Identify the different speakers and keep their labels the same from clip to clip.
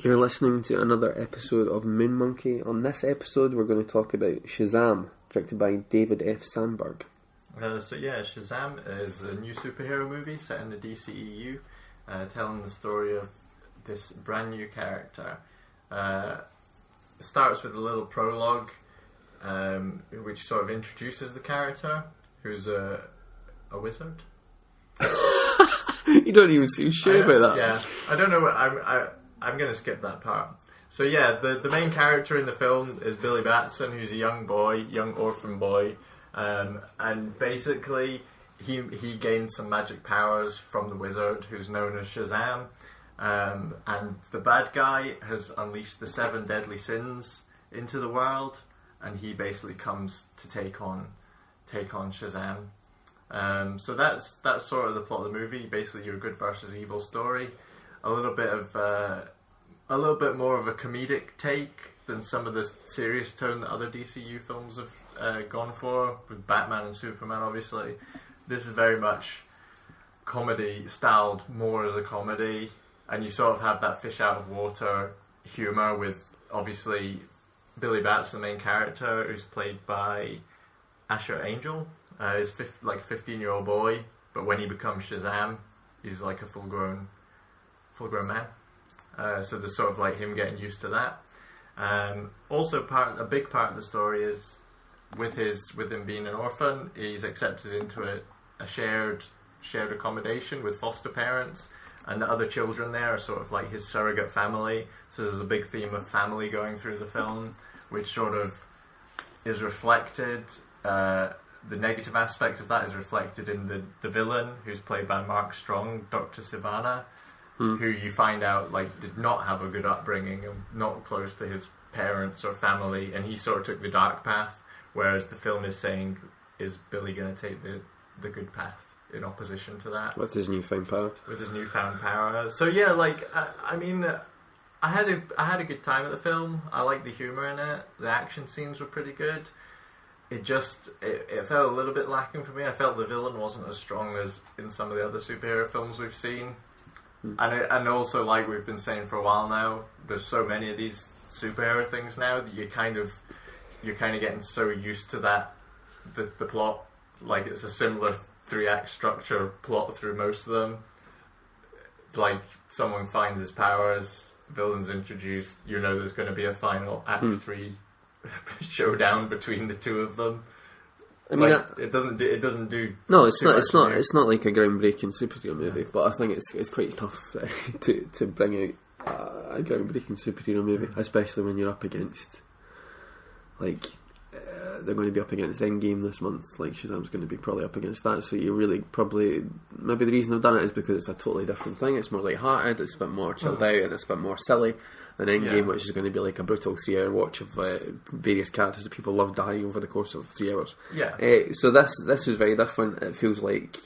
Speaker 1: You're listening to another episode of Moon Monkey. On this episode, we're going to talk about Shazam, directed by David F. Sandberg.
Speaker 2: Shazam is a new superhero movie set in the DCEU, telling the story of this brand new character. Starts with a little prologue, which sort of introduces the character, who's a wizard.
Speaker 1: You don't even seem sure about that.
Speaker 2: Yeah, I don't know. I'm going to skip that part. So yeah, the main character in the film is Billy Batson, who's a young orphan boy, and basically he gains some magic powers from the wizard, who's known as Shazam, and the bad guy has unleashed the 7 deadly sins into the world, and he basically comes to take on Shazam. So that's sort of the plot of the movie. Basically, your good versus evil story. A little bit more of a comedic take than some of the serious tone that other DCU films have gone for, with Batman and Superman. Obviously, this is very much comedy styled, more as a comedy, and you sort of have that fish out of water humor with obviously Billy Batson, the main character, who's played by Asher Angel. He's like a 15-year-old boy, but when he becomes Shazam, he's like a full-grown man. So there's sort of like him getting used to that. Also, a big part of the story is with him being an orphan, he's accepted into a shared accommodation with foster parents, and the other children there are sort of like his surrogate family. So there's a big theme of family going through the film, which sort of is reflected. The negative aspect of that is reflected in the villain, who's played by Mark Strong, Dr. Sivana, who you find out did not have a good upbringing and not close to his parents or family, and he sort of took the dark path, whereas the film is saying, is Billy going to take the good path in opposition to that?
Speaker 1: With his newfound power.
Speaker 2: So yeah, I had a good time at the film. I liked the humour in it. The action scenes were pretty good. It felt a little bit lacking for me. I felt the villain wasn't as strong as in some of the other superhero films we've seen. And also, like we've been saying for a while now, there's so many of these superhero things now that you're kind of getting so used to that the plot. Like, it's a similar 3-act structure plot through most of them. Like, someone finds his powers, villain's introduced, there's going to be a final Act 3 showdown between the two of them. I mean, it doesn't do.
Speaker 1: No, it's not. It's not like a groundbreaking superhero movie, but I think it's quite tough to bring out a groundbreaking superhero movie, especially when you're up against they're going to be up against Endgame this month. Like, Shazam's going to be probably up against that, so you really maybe the reason I've done it is because it's a totally different thing. It's more light-hearted, it's a bit more chilled out, and it's a bit more silly than Endgame, which is going to be like a brutal 3-hour watch of various characters that people love dying over the course of 3 hours. So this was very different. It feels like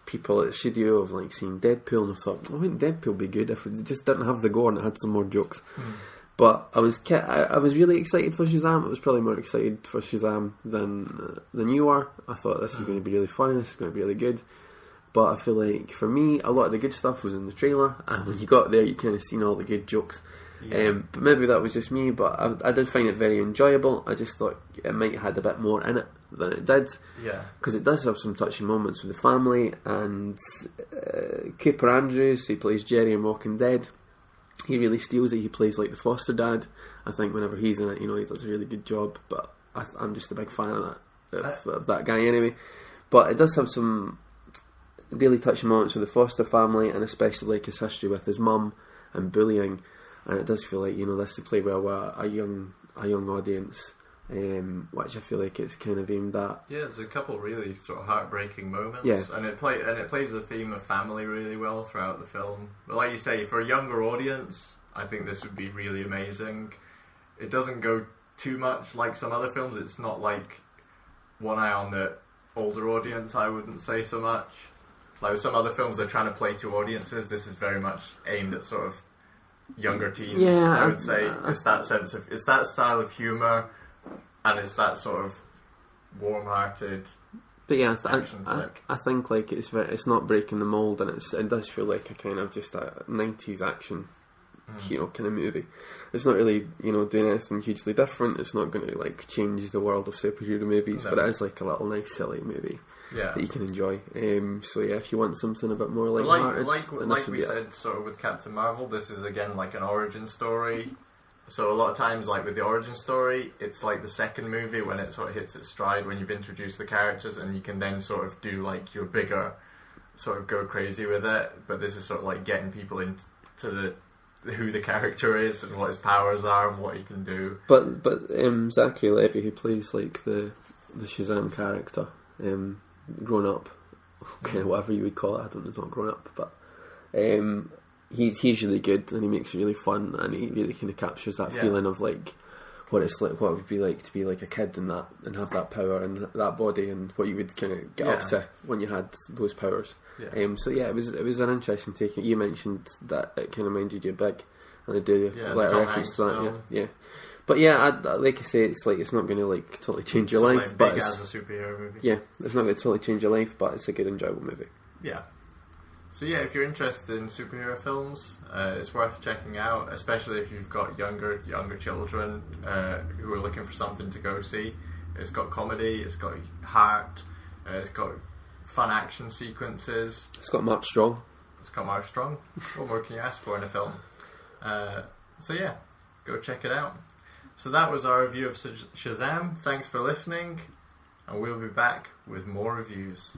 Speaker 1: people at the studio have seen Deadpool and have thought, wouldn't Deadpool be good if it just didn't have the gore and it had some more jokes? But I was really excited for Shazam. I was probably more excited for Shazam than you are. I thought this is going to be really funny, this is going to be really good. But I feel like, for me, a lot of the good stuff was in the trailer, and when you got there, you kind of seen all the good jokes. But maybe that was just me, but I did find it very enjoyable. I just thought it might have had a bit more in it than it did. Because it does have some touching moments with the family, and Cooper Andrews, who plays Jerry in Walking Dead, he really steals it. He plays like the foster dad. I think whenever he's in it, he does a really good job. But I'm just a big fan of that guy anyway. But it does have some really touching moments with the foster family, and especially his history with his mum and bullying. And it does feel like this to play well with a young audience, which I feel like it's kind of aimed at. Yeah,
Speaker 2: there's a couple really sort of heartbreaking moments, and it plays the theme of family really well throughout the film. But like you say, for a younger audience, I think this would be really amazing. It doesn't go too much like some other films. It's not like one eye on the older audience, I wouldn't say so much. Like with some other films, they're trying to play to audiences. This is very much aimed at sort of younger teens. I would say it's that style of humour, and it's that sort of warm-hearted.
Speaker 1: But yeah, I think it's not breaking the mould, and it does feel like a kind of just a 90s action kind of movie. It's not really doing anything hugely different. It's not going to like change the world of superhero movies, but it is like a little nice silly movie that you can enjoy. So yeah, if you want something a bit more light-hearted,
Speaker 2: like we said, sort of with Captain Marvel, this is again like an origin story. So a lot of times, like with the origin story, it's like the second movie when it sort of hits its stride, when you've introduced the characters, and you can then sort of do like your bigger, sort of go crazy with it. But this is sort of like getting people into who the character is and what his powers are and what he can do.
Speaker 1: But Zachary Levi, who plays like the Shazam character, grown up, kind of whatever you would call it. I don't know, it's not grown up, but he's really good, and he makes it really fun, and he really kind of captures that feeling of like what it's like, what it would be like to be like a kid in that, and have that power and that body, and what you would kind of get up to when you had those powers. So yeah, it was an interesting take. You mentioned that it kind of minded you big, and they do like a reference to that. Yeah. But yeah, like I say, it's like it's not going to like totally change your life,
Speaker 2: like
Speaker 1: but
Speaker 2: it's as a superhero movie.
Speaker 1: Yeah, it's not going to totally change your life, but it's a good, enjoyable movie.
Speaker 2: Yeah. So yeah, if you're interested in superhero films, it's worth checking out, especially if you've got younger children who are looking for something to go see. It's got comedy, it's got heart, it's got fun action sequences.
Speaker 1: It's got Mark Strong. What more can you ask for in a film? So yeah, go check it out. So that was our review of Shazam. Thanks for listening, and we'll be back with more reviews.